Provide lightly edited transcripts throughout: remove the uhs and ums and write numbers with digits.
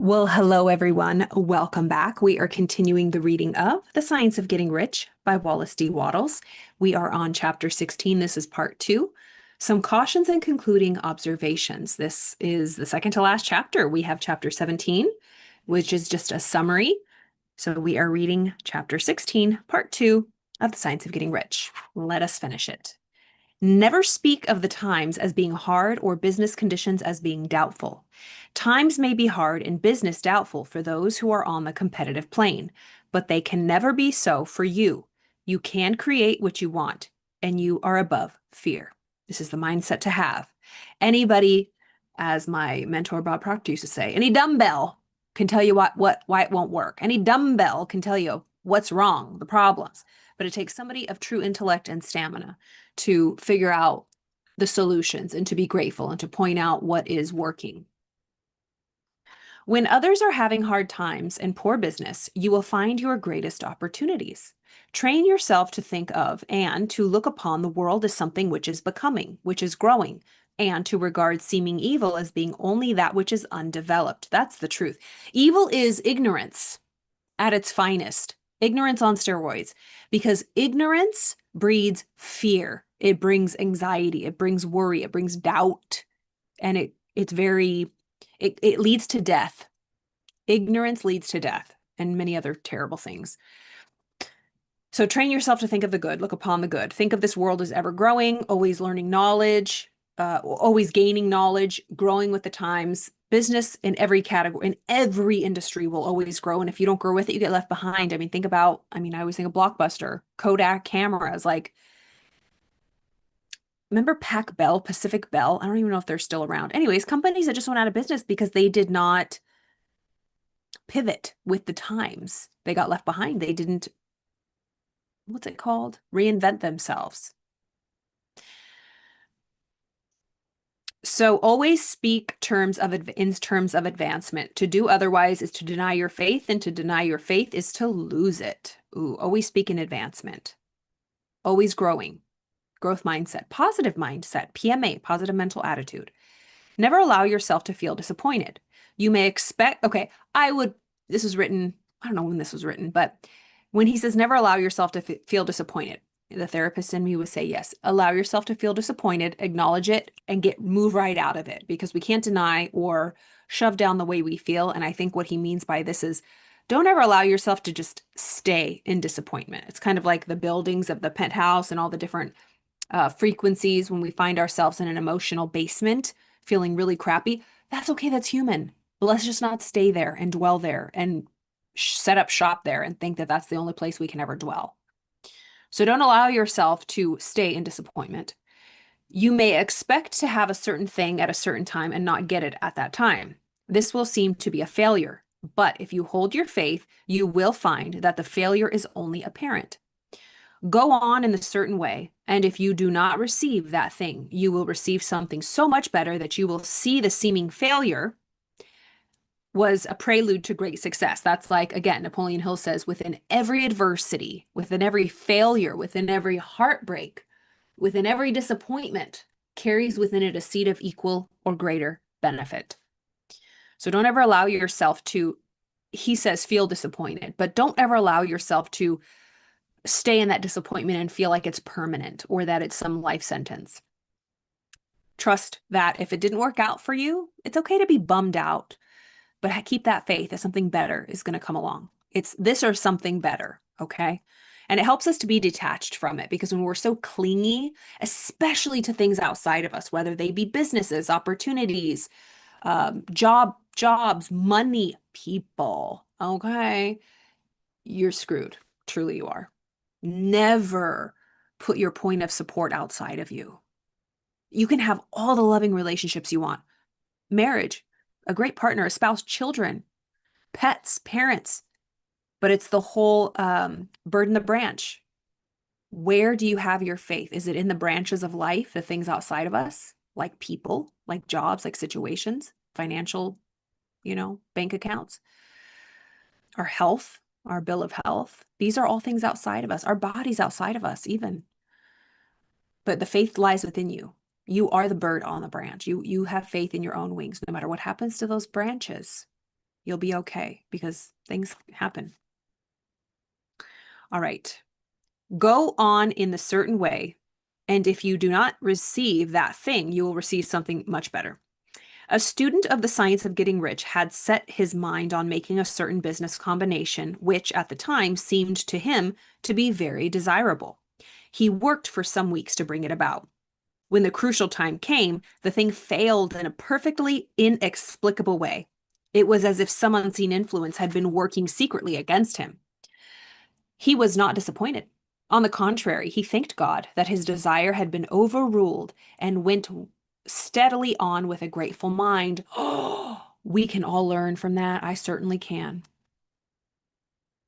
Well, hello everyone. Welcome back. We are continuing the reading of The Science of Getting Rich by Wallace D. Wattles. We are on chapter 16. This is part 2. Some cautions and concluding observations. This is the second to last chapter. We have chapter 17, which is just a summary. So we are reading chapter 16, part 2 of The Science of Getting Rich. Let us finish it. Never speak of the times as being hard or business conditions as being doubtful. Times may be hard and business doubtful for those who are on the competitive plane, but they can never be so for you. You can create what you want, and you are above fear. This is the mindset to have. Anybody, as my mentor Bob Proctor used to say, any dumbbell can tell you why it won't work. Any dumbbell can tell you what's wrong, the problems. But it takes somebody of true intellect and stamina to figure out the solutions and to be grateful and to point out what is working. When others are having hard times and poor business, you will find your greatest opportunities. Train yourself to think of and to look upon the world as something which is becoming, which is growing, and to regard seeming evil as being only that which is undeveloped. That's the truth. Evil is ignorance at its finest, ignorance on steroids, because ignorance breeds fear. It brings anxiety, it brings worry, it brings doubt, and it leads to death. Ignorance leads to death and many other terrible things. So train yourself to think of the good, look upon the good. Think of this world as ever growing, always learning knowledge, always gaining knowledge, growing with the times. Business in every category, in every industry will always grow. And if you don't grow with it, you get left behind. I always think of Blockbuster, Kodak cameras, remember Pac Bell, Pacific Bell? I don't even know if they're still around. Anyways, companies that just went out of business because they did not pivot with the times. They got left behind. They didn't, what's it called? Reinvent themselves. So always speak in terms of advancement. To do otherwise is to deny your faith, and to deny your faith is to lose it. Ooh, always speak in advancement. Always growing. Growth mindset, positive mindset, PMA, positive mental attitude. Never allow yourself to feel disappointed. You may expect, okay, this was written, I don't know when this was written, but when he says never allow yourself to feel disappointed, the therapist in me would say, yes, allow yourself to feel disappointed, acknowledge it, and move right out of it, because we can't deny or shove down the way we feel. And I think what he means by this is don't ever allow yourself to just stay in disappointment. It's kind of like the buildings of the penthouse and all the different frequencies when we find ourselves in an emotional basement feeling really crappy. That's okay. That's human. But let's just not stay there and dwell there and set up shop there and think that that's the only place we can ever dwell. So don't allow yourself to stay in disappointment. You may expect to have a certain thing at a certain time and not get it at that time. This will seem to be a failure. But if you hold your faith, you will find that the failure is only apparent. Go on in a certain way, and if you do not receive that thing, you will receive something so much better that you will see the seeming failure was a prelude to great success. That's like, again, Napoleon Hill says, within every adversity, within every failure, within every heartbreak, within every disappointment, carries within it a seed of equal or greater benefit. So don't ever allow yourself to, he says, feel disappointed, but don't ever allow yourself to stay in that disappointment and feel like it's permanent or that it's some life sentence. Trust that if it didn't work out for you, it's okay to be bummed out, but keep that faith that something better is going to come along. It's this or something better, okay? And it helps us to be detached from it, because when we're so clingy, especially to things outside of us, whether they be businesses, opportunities, jobs, money, people, okay, you're screwed. Truly, you are. Never put your point of support outside of you. You can have all the loving relationships you want. Marriage, a great partner, a spouse, children, pets, parents, but it's the whole bird in the branch. Where do you have your faith? Is it in the branches of life, the things outside of us, like people, like jobs, like situations, financial, bank accounts, our health, our bill of health? These are all things outside of us, our bodies outside of us, even. But the faith lies within you. You are the bird on the branch. You have faith in your own wings, no matter what happens to those branches. You'll be okay because things happen. All right. Go on in the certain way, and if you do not receive that thing, you will receive something much better. A student of the science of getting rich had set his mind on making a certain business combination, which at the time seemed to him to be very desirable. He worked for some weeks to bring it about. When the crucial time came, the thing failed in a perfectly inexplicable way. It was as if some unseen influence had been working secretly against him. He was not disappointed. On the contrary, he thanked God that his desire had been overruled and went steadily on with a grateful mind. Oh, we can all learn from that. I certainly can.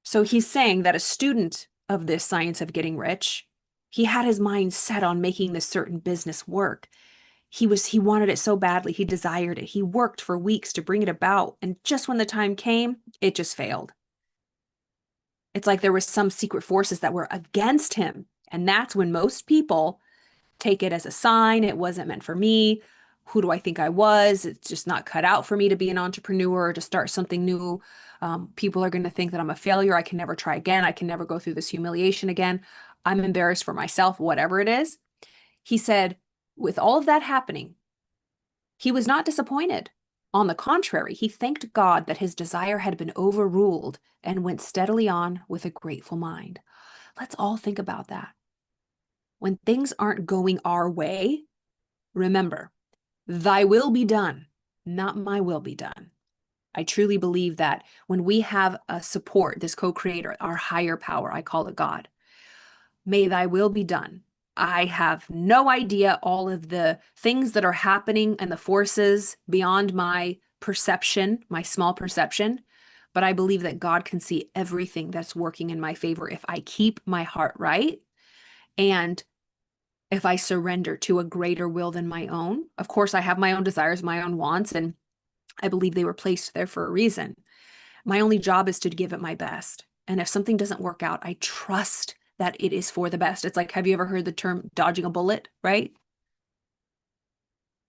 So he's saying that a student of this science of getting rich, he had his mind set on making this certain business work. He wanted it so badly. He desired it. He worked for weeks to bring it about. And just when the time came, it just failed. It's like there was some secret forces that were against him. And that's when most people take it as a sign. It wasn't meant for me. Who do I think I was? It's just not cut out for me to be an entrepreneur or to start something new. People are going to think that I'm a failure. I can never try again. I can never go through this humiliation again. I'm embarrassed for myself, whatever it is. He said, with all of that happening, he was not disappointed. On the contrary, he thanked God that his desire had been overruled and went steadily on with a grateful mind. Let's all think about that. When things aren't going our way, remember, thy will be done, not my will be done. I truly believe that when we have a support, this co-creator, our higher power, I call it God, may thy will be done. I have no idea all of the things that are happening and the forces beyond my perception, my small perception, but I believe that God can see everything that's working in my favor if I keep my heart right and if I surrender to a greater will than my own. Of course, I have my own desires, my own wants, and I believe they were placed there for a reason. My only job is to give it my best. And if something doesn't work out, I trust that it is for the best. It's like, have you ever heard the term dodging a bullet, right?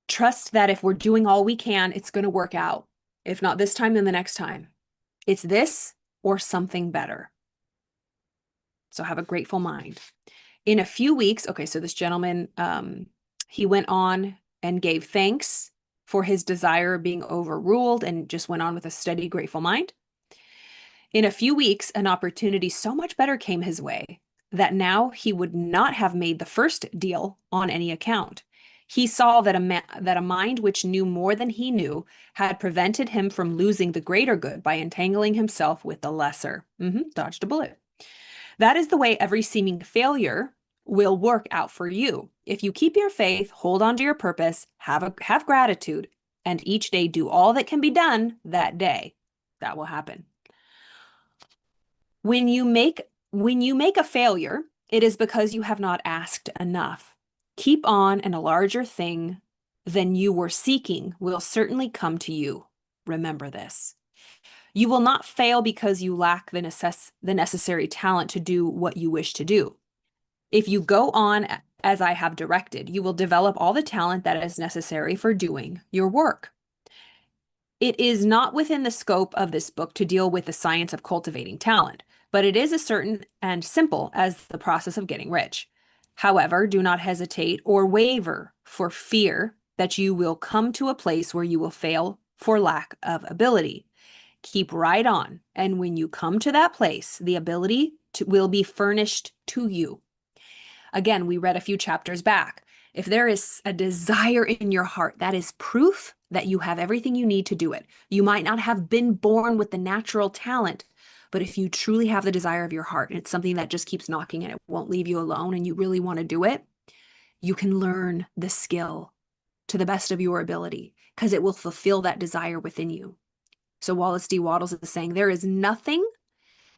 Trust that if we're doing all we can, it's going to work out. If not this time, then the next time. It's this or something better. So have a grateful mind. In a few weeks, okay, so this gentleman, he went on and gave thanks for his desire being overruled and just went on with a steady, grateful mind. In a few weeks, an opportunity so much better came his way that now he would not have made the first deal on any account. He saw that a mind which knew more than he knew had prevented him from losing the greater good by entangling himself with the lesser. Dodged a bullet. That is the way every seeming failure will work out for you. If you keep your faith, hold on to your purpose, have gratitude, and each day do all that can be done that day, that will happen. When you make a failure, it is because you have not asked enough. Keep on, and a larger thing than you were seeking will certainly come to you. Remember this. You will not fail because you lack the necessary talent to do what you wish to do. If you go on as I have directed, you will develop all the talent that is necessary for doing your work. It is not within the scope of this book to deal with the science of cultivating talent, but it is as certain and simple as the process of getting rich. However, do not hesitate or waver for fear that you will come to a place where you will fail for lack of ability. Keep right on, and when you come to that place, the ability will be furnished to you. Again, we read a few chapters back. If there is a desire in your heart, that is proof that you have everything you need to do it. You might not have been born with the natural talent, but if you truly have the desire of your heart, and it's something that just keeps knocking and it won't leave you alone, and you really want to do it, you can learn the skill to the best of your ability because it will fulfill that desire within you. So Wallace D. Wattles is saying there is nothing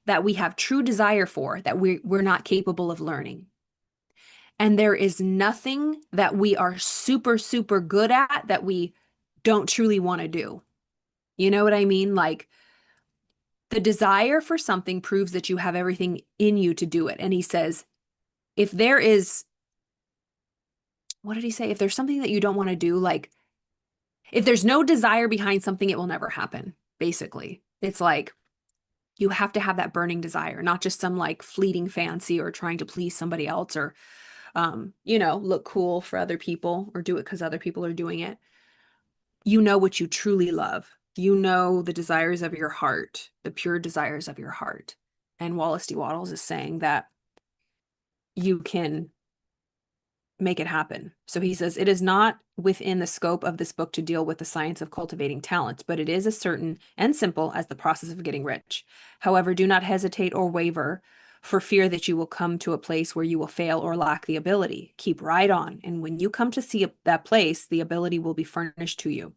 that we have true desire for that we're not capable of learning. And there is nothing that we are super, super good at that we don't truly want to do. You know what I mean? Like the desire for something proves that you have everything in you to do it. And he says, if there is, what did he say? If there's something that you don't want to do, like if there's no desire behind something, it will never happen, basically. It's like you have to have that burning desire, not just some like fleeting fancy or trying to please somebody else or, look cool for other people or do it because other people are doing it. You know what you truly love. You know the desires of your heart, the pure desires of your heart. And Wallace D. Wattles is saying that you can make it happen. So he says, it is not within the scope of this book to deal with the science of cultivating talents, but it is as certain and simple as the process of getting rich. However, do not hesitate or waver for fear that you will come to a place where you will fail or lack the ability. Keep right on. And when you come to see that place, the ability will be furnished to you.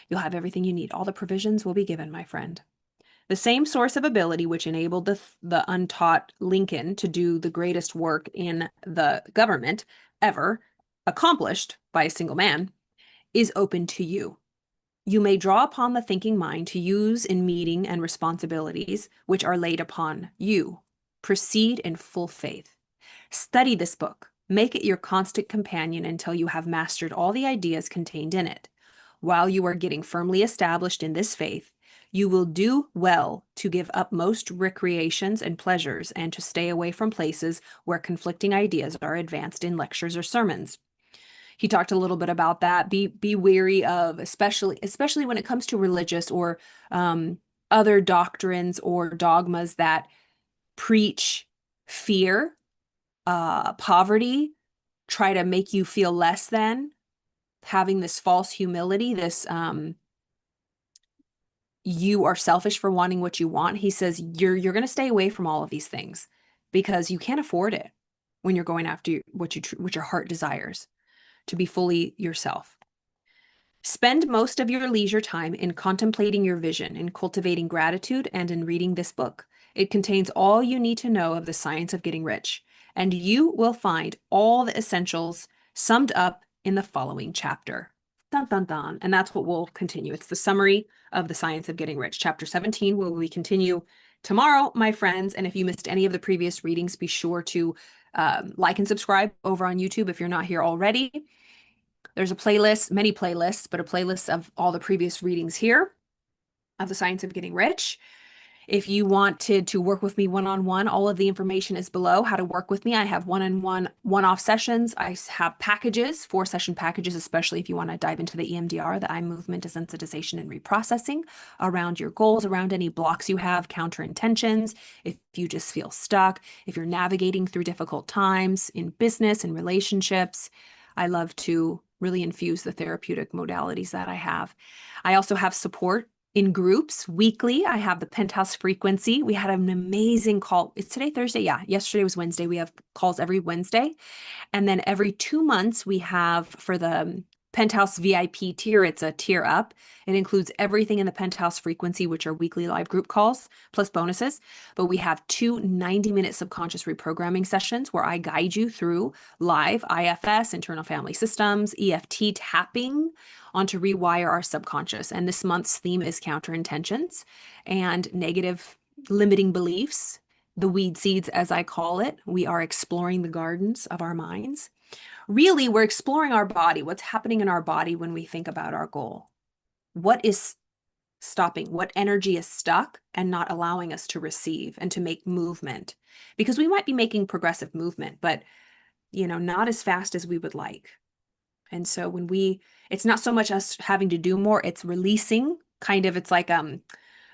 You'll have everything you need. All the provisions will be given, my friend. The same source of ability which enabled the untaught Lincoln to do the greatest work in the government ever accomplished by a single man is open to you. You may draw upon the thinking mind to use in meeting and responsibilities which are laid upon you. Proceed in full faith. Study this book. Make it your constant companion until you have mastered all the ideas contained in it. While you are getting firmly established in this faith, you will do well to give up most recreations and pleasures and to stay away from places where conflicting ideas are advanced in lectures or sermons. He talked a little bit about that. Be wary of, especially when it comes to religious or other doctrines or dogmas that preach fear, poverty, try to make you feel less than, having this false humility, this you are selfish for wanting what you want. He says you're going to stay away from all of these things because you can't afford it when you're going after what your heart desires to be fully yourself. Spend most of your leisure time in contemplating your vision, in cultivating gratitude, and in reading this book. It contains all you need to know of the science of getting rich, and you will find all the essentials summed up in the following chapter. Dun, dun, dun. And that's what we'll continue. It's the summary of the science of getting rich. Chapter 17 will we continue tomorrow, my friends. And if you missed any of the previous readings, be sure to like and subscribe over on YouTube if you're not here already. There's a playlist, many playlists, but a playlist of all the previous readings here of the science of getting rich. If you wanted to work with me one-on-one, all of the information is below. How to work with me. I have one-on-one, one-off sessions. I have packages, 4-session packages, especially if you want to dive into the EMDR, the eye movement desensitization and reprocessing around your goals, around any blocks you have, counter intentions. If you just feel stuck, if you're navigating through difficult times in business and relationships, I love to really infuse the therapeutic modalities that I have. I also have support in groups weekly. I have the Penthouse Frequency. We had an amazing call. Is today Thursday? Yeah. Yesterday was Wednesday. We have calls every Wednesday. And then every 2 months, we have for the Penthouse VIP tier, it's a tier up. It includes everything in the Penthouse Frequency, which are weekly live group calls plus bonuses. But we have 2 90-minute subconscious reprogramming sessions where I guide you through live IFS, internal family systems, EFT tapping onto rewire our subconscious. And this month's theme is counter intentions and negative limiting beliefs, the weed seeds, as I call it. We are exploring the gardens of our minds. Really, we're exploring our body, what's happening in our body when we think about our goal. What is stopping? What energy is stuck and not allowing us to receive and to make movement? Because we might be making progressive movement, but not as fast as we would like. And so it's not so much us having to do more, it's releasing it's like,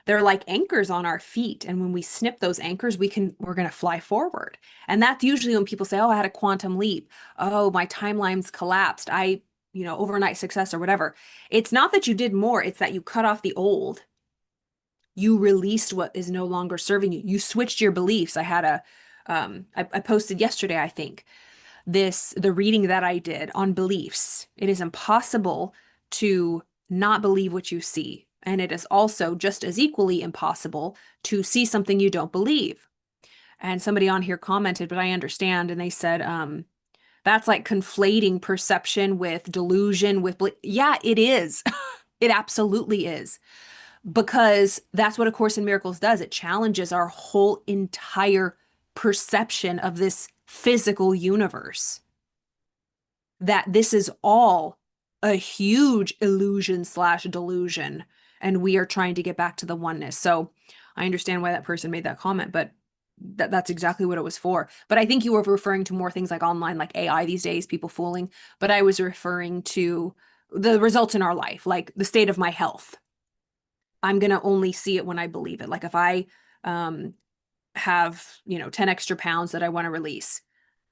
they're like anchors on our feet. And when we snip those anchors, we're going to fly forward. And that's usually when people say, oh, I had a quantum leap. Oh, my timeline's collapsed. Overnight success or whatever. It's not that you did more. It's that you cut off the old. You released what is no longer serving you. You switched your beliefs. I posted yesterday, I think, the reading that I did on beliefs. It is impossible to not believe what you see. And it is also just as equally impossible to see something you don't believe. And somebody on here commented, but I understand. And they said, that's like conflating perception with delusion yeah, it is. It absolutely is. Because that's what A Course in Miracles does. It challenges our whole entire perception of this physical universe. That this is all a huge illusion / delusion. and we are trying to get back to the oneness. So I understand why that person made that comment, but that's exactly what it was for. But I think you were referring to more things like online, like AI these days, people fooling. But I was referring to the results in our life, like the state of my health. I'm going to only see it when I believe it. Like if I um, have, 10 extra pounds that I want to release,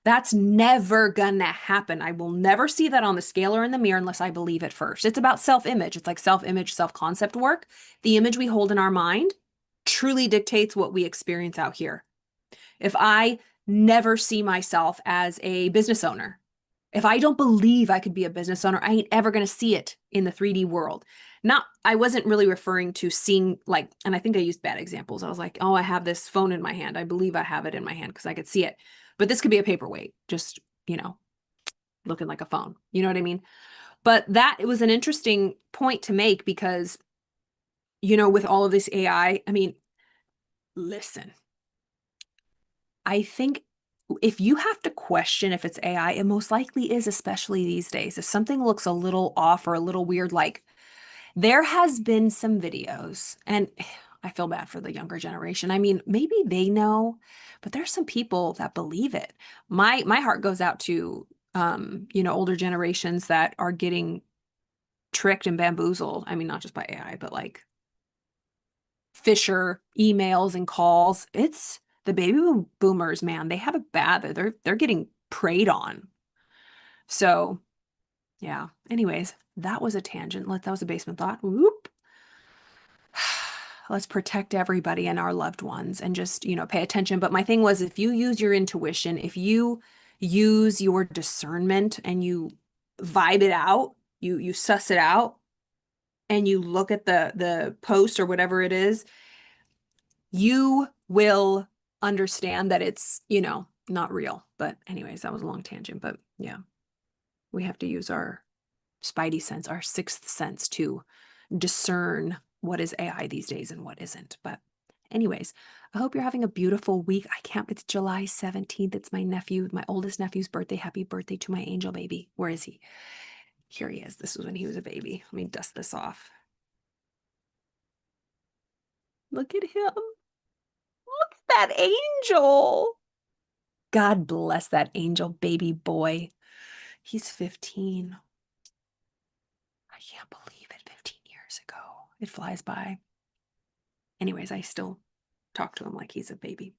that's never gonna happen. I will never see that on the scale or in the mirror unless I believe it first. It's about self-image. It's like self-image, self-concept work. The image we hold in our mind truly dictates what we experience out here. If I never see myself as a business owner, if I don't believe I could be a business owner, I ain't ever going to see it in the 3D world. Not, I wasn't really referring to seeing like, and I think I used bad examples. I was like, oh, I have this phone in my hand. I believe I have it in my hand because I could see it. But this could be a paperweight, just, looking like a phone. You know what I mean? But that it was an interesting point to make because, with all of this AI, I mean, listen, I think if you have to question if it's AI, it most likely is, especially these days. If something looks a little off or a little weird, like there has been some videos, and I feel bad for the younger generation. I mean, maybe they know, but there's some people that believe it. My heart goes out to older generations that are getting tricked and bamboozled. I mean, not just by AI, but like Fisher emails and calls. It's the baby boomers, man. They have it bad. They're getting preyed on. So yeah. Anyways, that was a tangent. That was a basement thought. Whoop. Let's protect everybody and our loved ones and just, pay attention. But my thing was, if you use your intuition, if you use your discernment and you vibe it out, you suss it out and you look at the post or whatever it is, you will understand that it's, not real. But anyways, that was a long tangent, but yeah, we have to use our spidey sense, our sixth sense to discern what is AI these days and what isn't. But anyways, I hope you're having a beautiful week. It's July 17th. It's my oldest nephew's birthday. Happy birthday to my angel baby. Where is he? Here he is. This was when he was a baby. Let me dust this off. Look at him. Look at that angel. God bless that angel baby boy. He's 15. I can't believe it. 15 years ago. It flies by. Anyways, I still talk to him like he's a baby.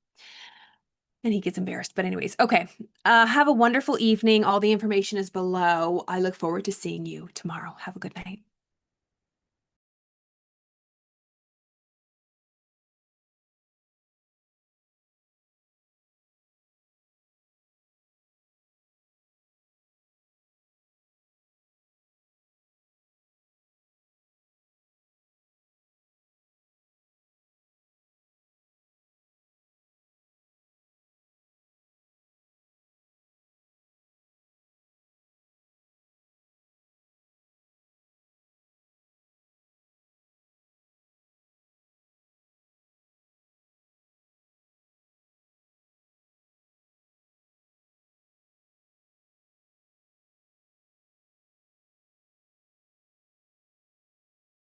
And he gets embarrassed. But anyways, okay. Have a wonderful evening. All the information is below. I look forward to seeing you tomorrow. Have a good night.